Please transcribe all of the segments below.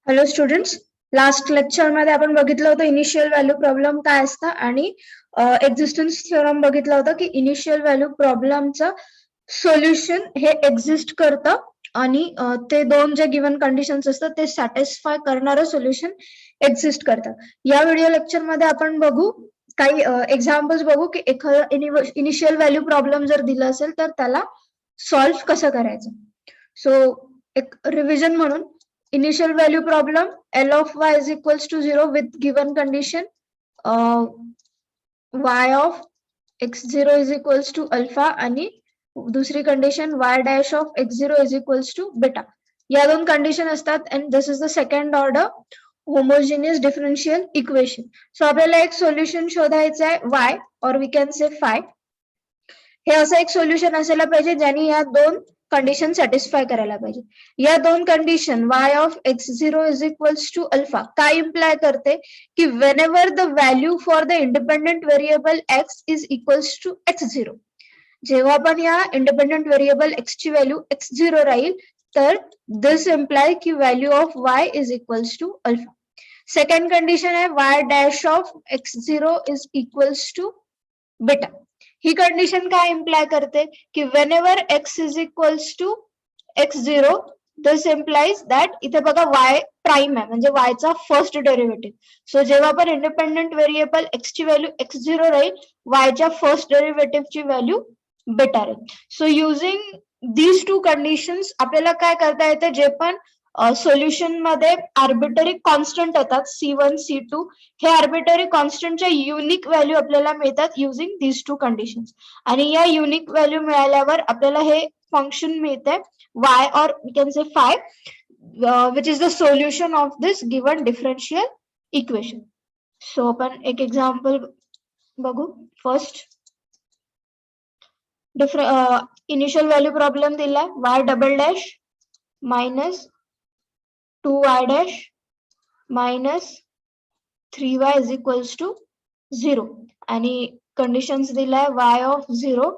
Hello students, last lecture मध्ये आपण बघितलं होतं इनिशियल व्हॅल्यू प्रॉब्लेम काय असतं आणि एक्झिस्टन्स थिओरम बघितलं होतं की इनिशियल व्हॅल्यू प्रॉब्लेमचं सोल्युशन हे एक्झिस्ट करतं आणि ते दोन जे गिव्हन कंडिशन्स असतात ते सॅटिस्फाय करणारं सोल्युशन एक्झिस्ट करतं. या व्हिडिओ लेक्चर मध्ये आपण बघू काही एक्झाम्पल्स बघू की एखादं इनिशियल व्हॅल्यू प्रॉब्लेम जर दिलं असेल तर त्याला सॉल्व्ह कसं करायचं. सो एक रिव्हिजन म्हणून initial value problem L of y is equals to 0 with given condition y of x0 is equals to alpha आणि दुसरी condition y dash of x0 is equals to beta. या दोन कंडिशन असतात and this is the second order homogeneous differential equation. So आपल्याला एक solution शोधायचं आहे y or we can say phi. हे असं एक सोल्युशन असायला पाहिजे ज्याने या दोन कंडिशन सॅटिस्फाय करायला पाहिजे. या दोन condition y of x0 is equals to alpha काय इम्प्लाय करते की whenever the value for the independent variable x is equals to x0, जेव्हा पण या इंडिपेंडंट व्हेरिएबल x ची व्हॅल्यू x0 राहील तर दिस इम्प्लाय की value of y is equals to alpha. Second condition आहे y dash of x0 is equals to beta. He condition काय imply करते की whenever x is equals to x0, this implies that इथे बघा y prime आहे म्हणजे y चा first derivative. सो जेव्हा पण इंडिपेंडंट व्हेरिएबल x ची व्हॅल्यू x0 राहील, y च्या फर्स्ट डेरिव्हेटिव्ह ची व्हॅल्यू बेटा राहील. सो युजिंग दीज टू कंडिशन्स आपल्याला काय करता येते, जे पण सोल्युशन मध्ये आर्बिटरी कॉन्स्टंट येतात C1 C2, हे आर्बिटरी कॉन्स्टंटच्या युनिक व्हॅल्यू आपल्याला मिळतात युजिंग दीज टू कंडिशन्स. आणि या युनिक व्हॅल्यू मिळाल्यावर आपल्याला हे फंक्शन मिळते y or we can say phi, which is the solution of this given differential equation. So आपण एक एक्झाम्पल बघू. फर्स्ट इनिशियल व्हॅल्यू प्रॉब्लेम दिलाय y double dash minus 2y dash minus 3y is equals to 0 आणि conditions दिलाय y of 0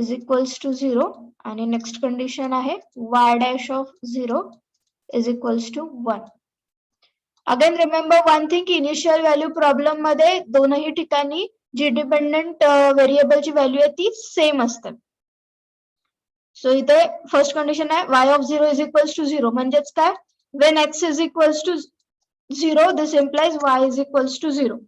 is equals to 0 आणि next condition आहे y dash of 0 is equals to 1. Again remember one thing की initial value problem मध्ये दोनही ठिकाणी जी dependent व्हेरिएबलची value आहे ती सेम असते. सो इथे फर्स्ट कंडिशन आहे y of 0 is equals to 0 म्हणजेच काय, when x is equals to 0 this implies y is equals to 0.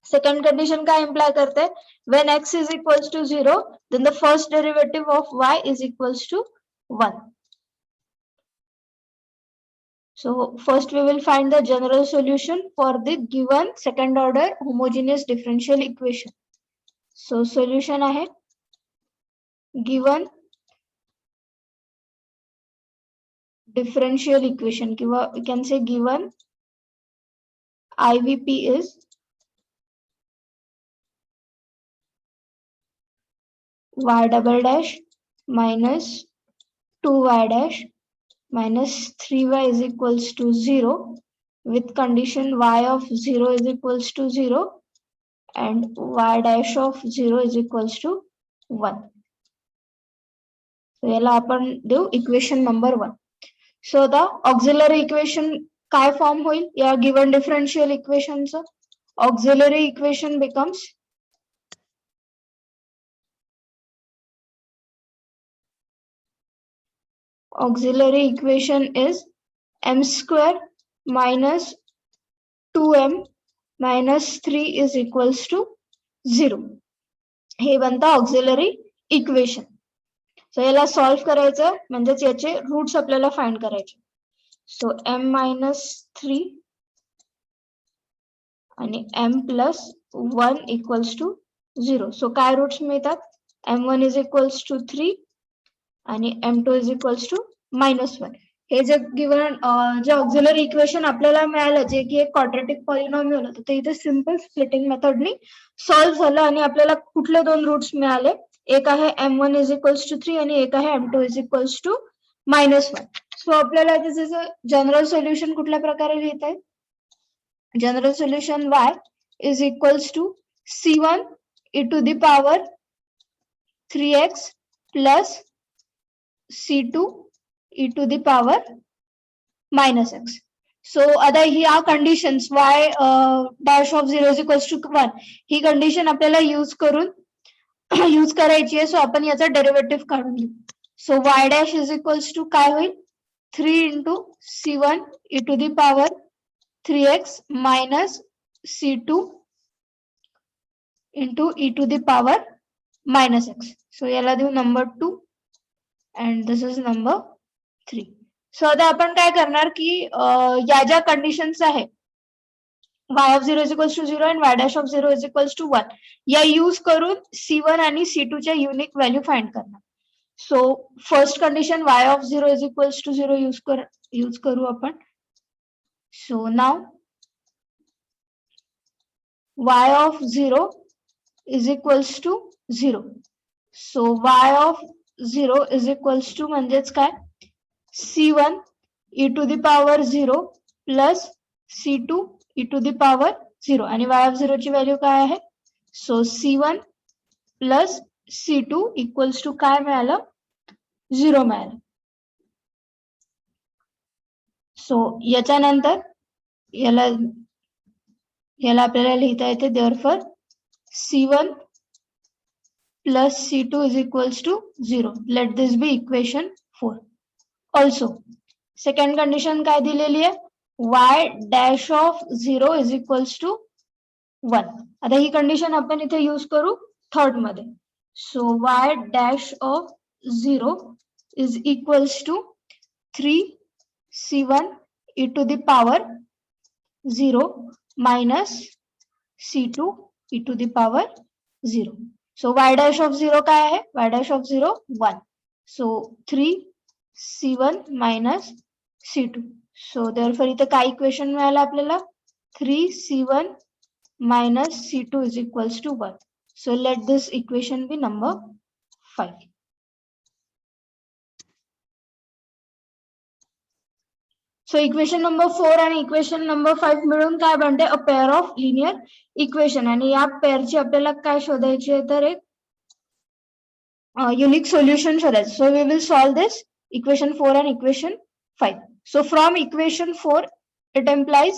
Second condition काय इम्प्लाय करते, when x is equals to 0 then the first derivative of y is equals to 1. So first we will find the general solution for the given second order homogeneous differential equation. So solution आहे given differential equation किंवा we can say given IVP is y double dash minus 2y dash minus 3y is equals to 0 with condition y of 0 is equals to 0 and y dash of 0 is equals to 1. So याला आपण देऊ equation number 1. So the auxiliary equation काय form होईल या given differential इक्वेशनचं, auxiliary equation becomes auxiliary equation is m square minus 2m minus 3 is equals to 0. हे बनतं auxiliary equation. सो याला solve करायचं म्हणजेच याचे रूट्स आपल्याला फाइंड करायचे. सो m minus 3 आणि m plus 1 equals to 0. सो काय रूट्स मिळतात, m1 is equals to 3 आणि m2 is equals to -1. हे जे गिवन जे ऑक्झिलरी इक्वेशन आपल्याला मिळालं जे की एक क्वाड्रॅटिक पॉलिनॉमियल होतं ते इथे सिंपल स्प्लिटिंग मेथडनी सॉल्व्ह झालं आणि आपल्याला कुठले दोन रूट्स मिळाले, एक आहे m1 is equals to 3 आणि एक आहे m2 is equals to -1. सो आपल्याला त्याचं जनरल सोल्युशन कुठल्या प्रकारे लिहिता येईल, general solution y is equals to c1 e to the power 3x plus c2 e to the power -x. So आता ह्या conditions y dash of 0 is equals to 1 ही condition आपल्याला यूज करायची आहे. सो आपण याचा डेरिव्हेटिव्ह काढून घेऊ. So y dash is equals to काय होईल 3 into c1 e to the power 3x minus c2 into e to the power minus x. So याला देऊ number 2 and this is number 3. सो आता आपण काय करणार की या ज्या कंडिशन्स आहे y of 0 is equals to 0 and y dash of 0 is equals to 1 या यूज करून c1 आणि c2 च्या युनिक व्हॅल्यू फाइंड करणार. So first condition y of 0 is equals to 0 use करू आपण. So now y of 0 is equals to 0. So y of 0 is equals to म्हणजेच काय c1 e to the power 0 plus c2 e to the power 0 आणि y of 0 ची value काय आहे. सो c1 plus c2 equals to काय मिळालं 0 मिळालं. सो याच्यानंतर याला आपल्याला लिहिता येते therefore c1 plus c2 is equals to 0. Let this be equation 4. Also second condition काय दिलेली आहे y dash of 0 is equals to 1. आता ही कंडिशन आपण इथे यूज करू थर्ड मध्ये. सो y dash of 0 is equals to 3 c1 e to the power 0 minus c2 e to the power 0. So y dash of 0 काय आहे y dash of 0 1. So 3 c1 minus c2. So therefore इथे काय equation मिळालं आपल्याला 3 c1 minus c2 is equals to 1. So let this equation be number 5. So equation number 4 आणि equation number 5 मिळून काय बनते a pair of linear equation आणि या पेअरची आपल्याला काय शोधायची आहे तर एक unique solution शोधायचं. So we will solve this equation 4 and equation 5. So from equation 4 it implies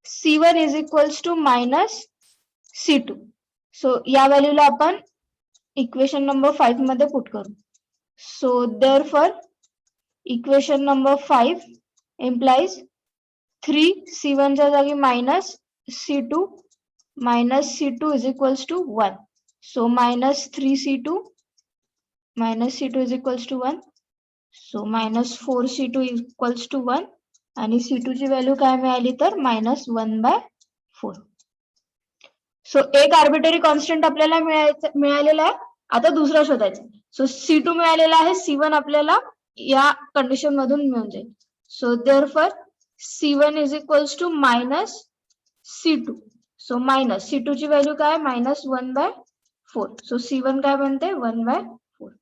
c1 is equals to minus c2. So या व्हॅल्यूला आपण equation number 5 मध्ये पुट करू. So therefore equation number 5 implies 3 c1 च्या जागी minus c2 is equals to 1. So minus 3 c2 is equals to 1. So minus 4 c2 equals to 1 आणि c2 ची value काय मिळाली तर -1/4. सो एक आर्बिटरी कॉन्स्टंट आपल्याला मिळालेला आहे. आता दुसरा शोधायचा. सो c2 मिळालेला आहे c1 आपल्याला या कंडिशन मधून मिळून जाईल. सो therefore c1 is equals to minus c2. So minus c2 ची व्हॅल्यू काय -1/4. सो c1 काय बनते 1/4.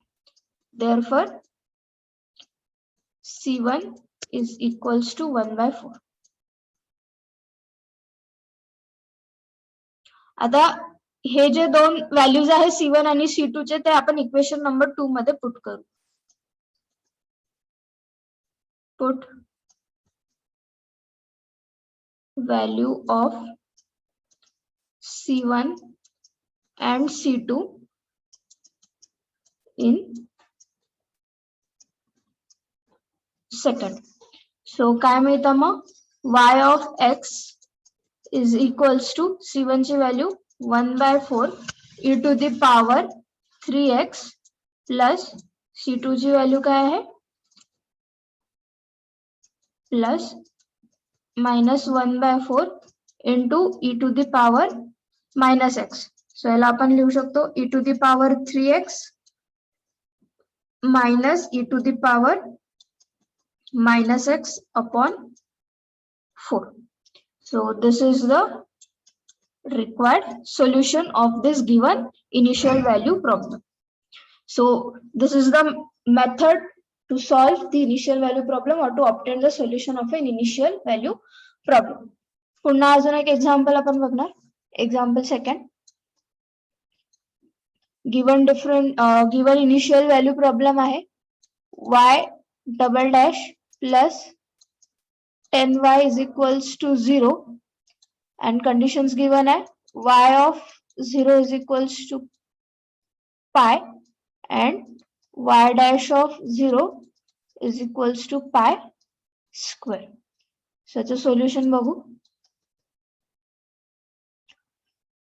therefore c1 is equals to 1/4. आता हे जे दोन व्हॅल्यूज आहे c1 आणि c2 चे ते आपण इक्वेशन नंबर 2 मध्ये पुट करू. Put value of c1 and c2 in second. सो काय मिळतं मग y of x is equals to c1 ची value 1/4 e to the power 3x plus c2 ची व्हॅल्यू काय आहे plus -1/4 into e to the power -x. सो याला आपण लिहू शकतो e to the power 3x minus e to the power -x upon 4. So this is the required solution of this given initial value problem. So this is the method to solve the initial value problem or to obtain the solution of an initial value problem. पुन्हा अजून एक example आपण बघणार. Example second. given initial value problem आहे y double dash plus 10y is equals to 0 and conditions given है y of 0 is equals to pi and y dash of 0 is equals to pi square. So याचं solution बघू.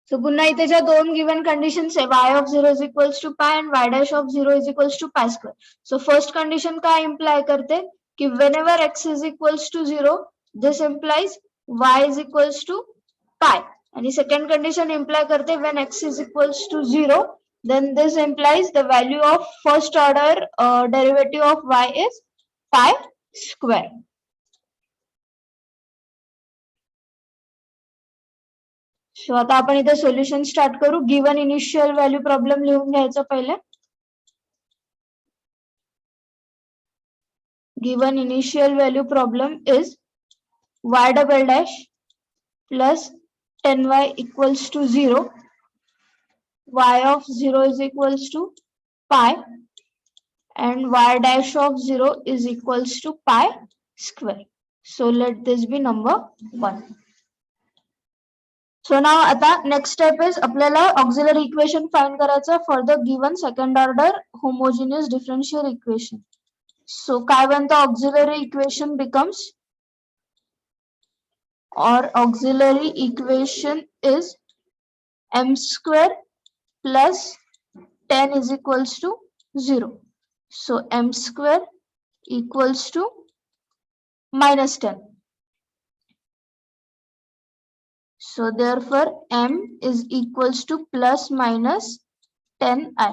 So पुन्हा इथे ज्या दोन given conditions आहे y of 0 is equals to pi and y dash of 0 is equals to pi square. So first condition काय imply करते कि whenever x is equals to 0, this implies y is equals to pi. आणि second condition imply करते when x is equals to 0, then this implies the value of first order derivative of y is pi square. सो आता आपण इथे solution start करू. Given initial value problem लिहून घ्यायचं पहिले. Given initial value problem is y double dash plus 10y equals to 0, y of 0 is equals to pi and y dash of 0 is equals to pi square. So let this be number 1. So now आता next step is आपल्याला auxiliary equation find करायचं for the given second order homogeneous differential equation. So काय बनतं auxiliary equation becomes, or auxiliary equation is m square plus 10 is equals to 0. So m square equals to minus 10. So therefore m is equals to plus minus 10i.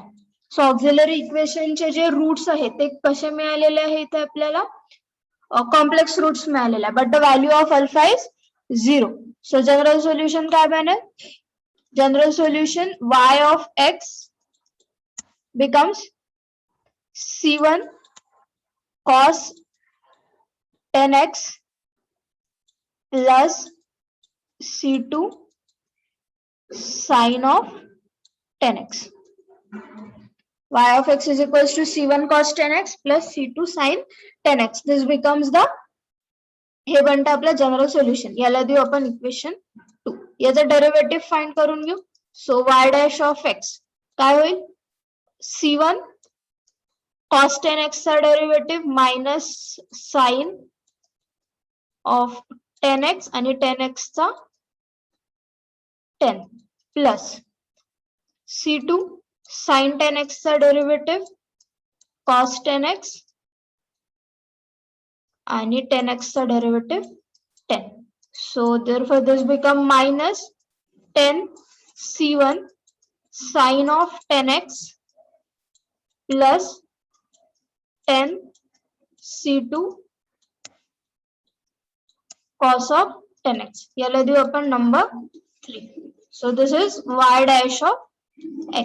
So auxiliary equation चे जे roots आहेत ते कसे मिळालेले आहे इथे आपल्याला complex roots मिळालेले आहे, but the value of alpha is 0. So general solution काय बनेल? General solution y of x becomes c1 cos 10x plus c2 sin of 10x. Y of x is equals to c1 cos 10x plus c2 sin 10x. This becomes the हे बनतं आपलं general solution. याला देऊ आपण equation 2. याचं derivative find करून घेऊ. So y dash of x काय होईल? c1 cos 10x चा derivative minus sign of 10x आणि 10x चा 10 प्लस c2 sin 10x चा डेरिव्हेटिव्ह cos 10x आणि 10x चा derivative 10. So therefore this become minus 10 c1 sin of 10x plus 10 c2 cos of 10x. याला देऊ आपण number 3. So this is y dash of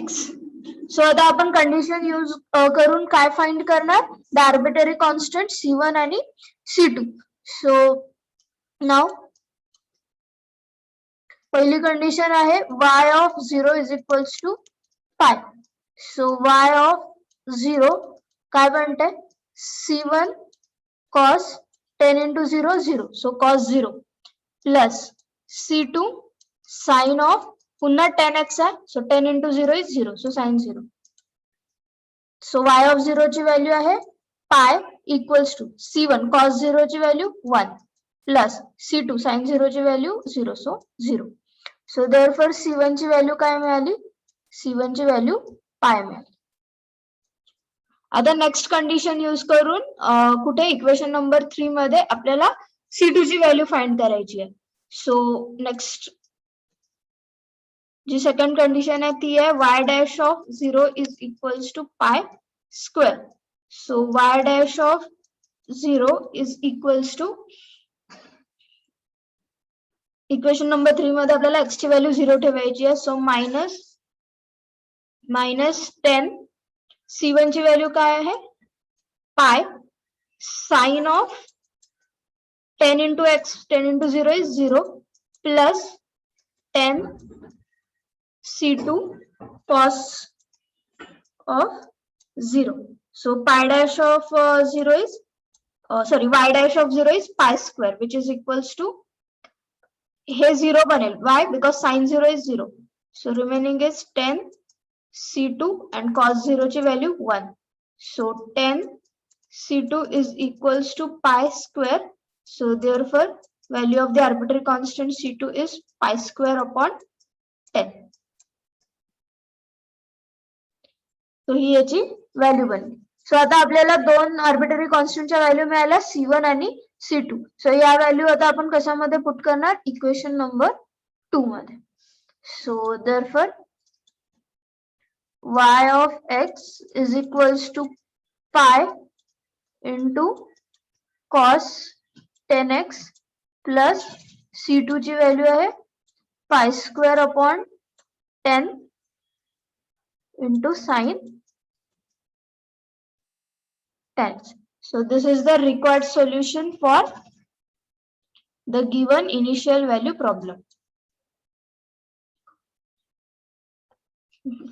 x. So आता आपण condition use करून काय फाइंड करणार? द आर्बिटरी कॉन्स्टंट c1 आणि c2. So now पहिली कंडिशन आहे y of 0 is equals to pi. So y of 0 काय बनते? c1 cos 10 into 0 0. So cos 0 plus c2 sin of पुन्हा 10x आहे. So 10 into 0 is 0. So sin 0. So y of 0 ची value आहे pi equals to c1 cos 0 ची value 1 plus c2 sin 0 ची value 0. So 0. So therefore c1 ची value काय मिळाली? c1 ची व्हॅल्यू pi मिळाली. आता नेक्स्ट कंडिशन यूज करून कुठे इक्वेशन नंबर 3 मध्ये आपल्याला c2 ची व्हॅल्यू फाइंड करायची आहे. सो नेक्स्ट जी सेकंड कंडिशन आहे ती आहे y dash of 0 is equals to pi square. So y dash of 0 is equals to equation number 3 मध्ये आपल्याला x ची व्हॅल्यू 0 ठेवायची आहे. सो मायनस 10 c1 ची व्हॅल्यू काय आहे? pi sin of 10 into x 10 into 0 is 0 plus 10 c2 cos of 0. So pi dash of 0 is pi square. So pi dash of 0 is pi square. So this is y dash of x. So y dash of 0 is equals to pi square. So pi square is 0 plus 10 c2 cos of 0 plus 10 c2 cos 0 is 0 plus 10 c2 cos 0 is 0. So pi dash of 0 is pi square. sorry, y dash of 0 is pi square, which is equals to, हे 0 बनेल. Why? Because sin 0 is 0. So remaining is 10 C2 and cos 0 ची value 1. So 10 C2 is equals to pi square. So therefore value of the arbitrary constant C2 is pi square upon 10. So ही याची value बनली. सो आता आपल्याला दोन arbitrary कॉन्स्टंटच्या value मिळाल्या C1 आणि C2. सो या value आता आपण कशामध्ये पुट करणार, इक्वेशन नंबर 2 मध्ये. सो therefore y of x is equals to pi into cos 10x plus C2 ची व्हॅल्यू आहे pi square upon 10 into sin 10. So this is the required solution for the given initial value problem.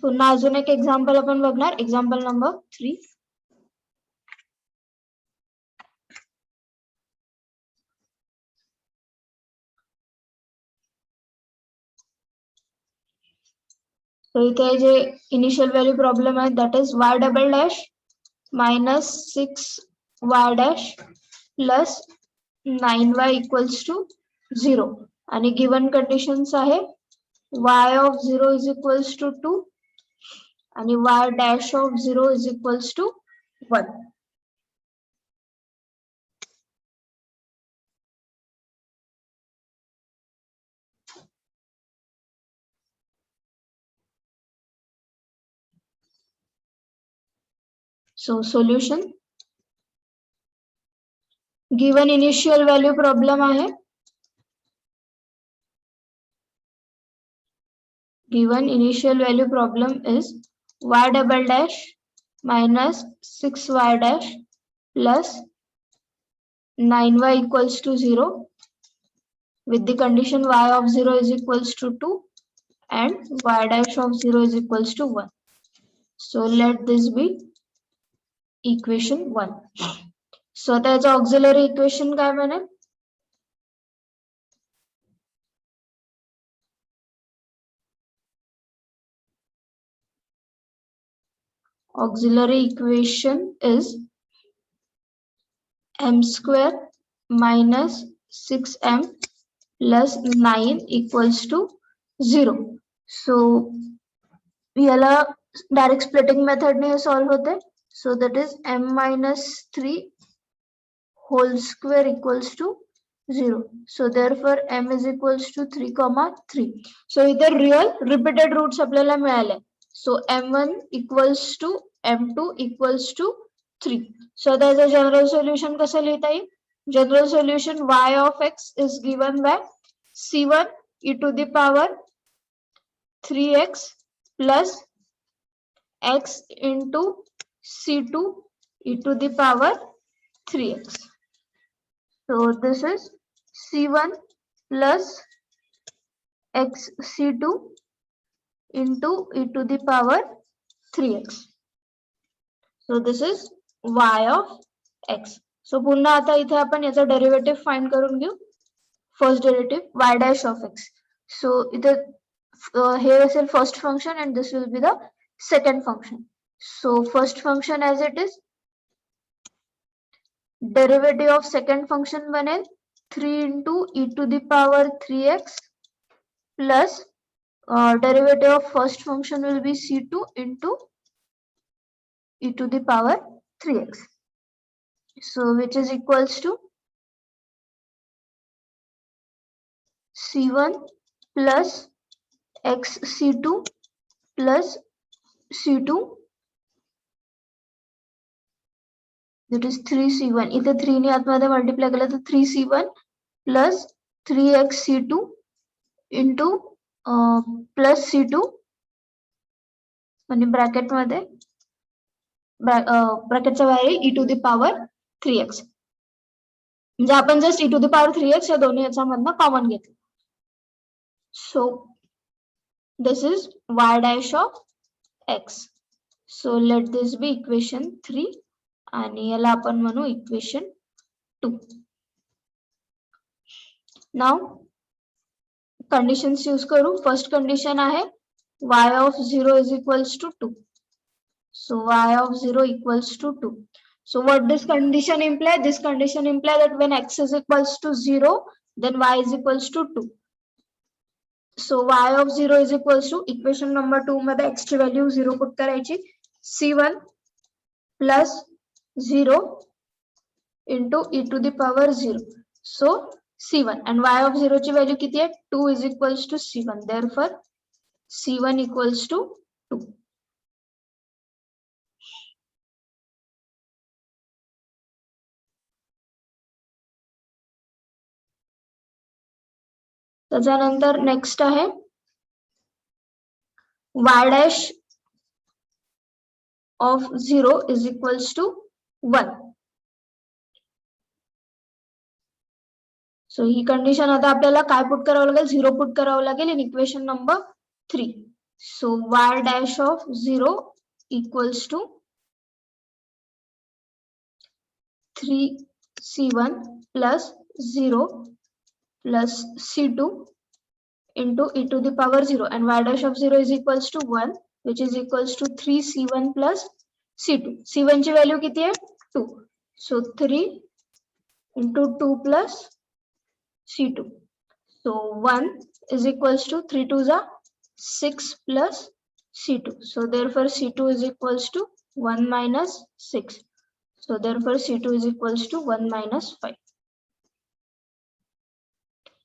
पुन्हा अजून एक example आपण बघणार, example number 3. So इथे जे initial value problem आहे that is y double dash minus 6y dash plus 9y equals to 0. आणि given conditions आहे y of 0 is equals to 2 आणि y dash of 0 is equals to 1. So solution, given initial value problem आहे, given initial value problem is y double dash minus 6y dash plus 9y equals to 0 with the condition y of 0 is equals to 2 and y dash of 0 is equals to 1. So let this be equation 1. So त्याचं auxiliary equation काय बनेल, auxiliary equation is m square minus 6m plus 9 equals to 0. So याला direct splitting method ने solve होते. So that is m minus 3 whole square equals to 0. So therefore m is equals to 3,3. So इधर real repeated roots आपल्याला मिळाले. So m1 equals to m2 equals to 3. So there's a general solution कसं लिहिता येईल, general solution y of x is given by c1 e to the power 3x plus x into c2 e to the power 3x. So this is c1 plus x c2 into e to the power 3x. So this is y of x. So पुन्हा आता इथे आपण याचा derivative find करून घेऊ. First derivative y dash of x. So इथे हे असेल first function and this will be the second function. So first function as it is, derivative of second function बनेल 3 into e to the power 3x plus derivative of first function will be c2 into e to the power 3x. So which is equals to c1 plus x c2 plus c2, that is 3c1. इथे 3 ने आतमध्ये multiply केलं तर 3c1 plus 3x c2 into plus c2 म्हणजे bracket मध्ये ब्रॅकेटचा value e to the power 3x. म्हणजे आपण just e to the power 3x या दोन्ही याच्यामधनं कॉमन घेतलं. So this is y dash of x. So let this be equation 3 आणि याला आपण म्हणू equation 2. Now conditions use करू. First condition आहे y of 0 is equals to 2. So y of 0 equals to 2. So what this condition imply? This condition imply that when x is equals to 0, then y is equals to 2. So y of 0 is equals to equation number 2 मध्ये x ची value 0 put करायची. c1 plus 0 into e to the power 0. So c1 and y of 0 ची value किती आहे? 2 is equals to c1. Therefore c1 equals to 2. त्याच्यानंतर next आहे y dash of 0 is equals to 1. So he condition आता आपल्याला काय put करावं लागेल? 0 पुट करावं लागेल in equation number 3. So y dash of 0 equals to 3c1 plus 0 plus c2 into e to the power 0, and y dash of 0 is equals to 1, which is equals to 3c1 plus c2. c1 ची value किती आहे? 2. So 3 into 2 plus c2. So 1 is equals to 3 2s are 6 plus c2. So therefore c2 is equals to 1 minus 6. So therefore c2 is equals to 1 minus 5.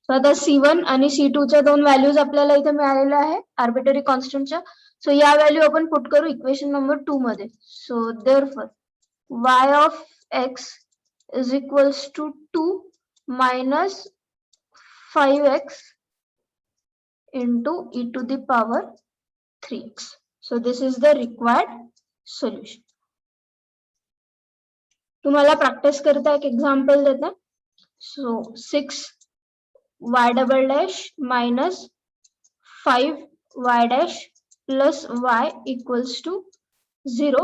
So आता c1 आणि c2 च्या दोन values आपल्याला इथे मिळालेल्या आहे आर्बिटरी कॉन्स्टंटच्या. सो या value आपण पुट करू इक्वेशन नंबर 2 मध्ये. सो therefore y of x is equals to 2 minus 5x into e to the power 3x. So this is the required solution. तुम्हाला प्रॅक्टिस करता एक एग्जांपल देते. सो 6 y double dash minus 5 y dash plus y equals to 0.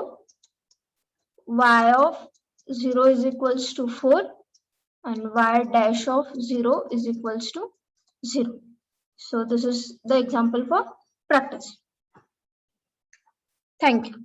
Y of 0 is equals to 4 and y dash of 0 is equals to 0. So this is the example for practice. Thank you.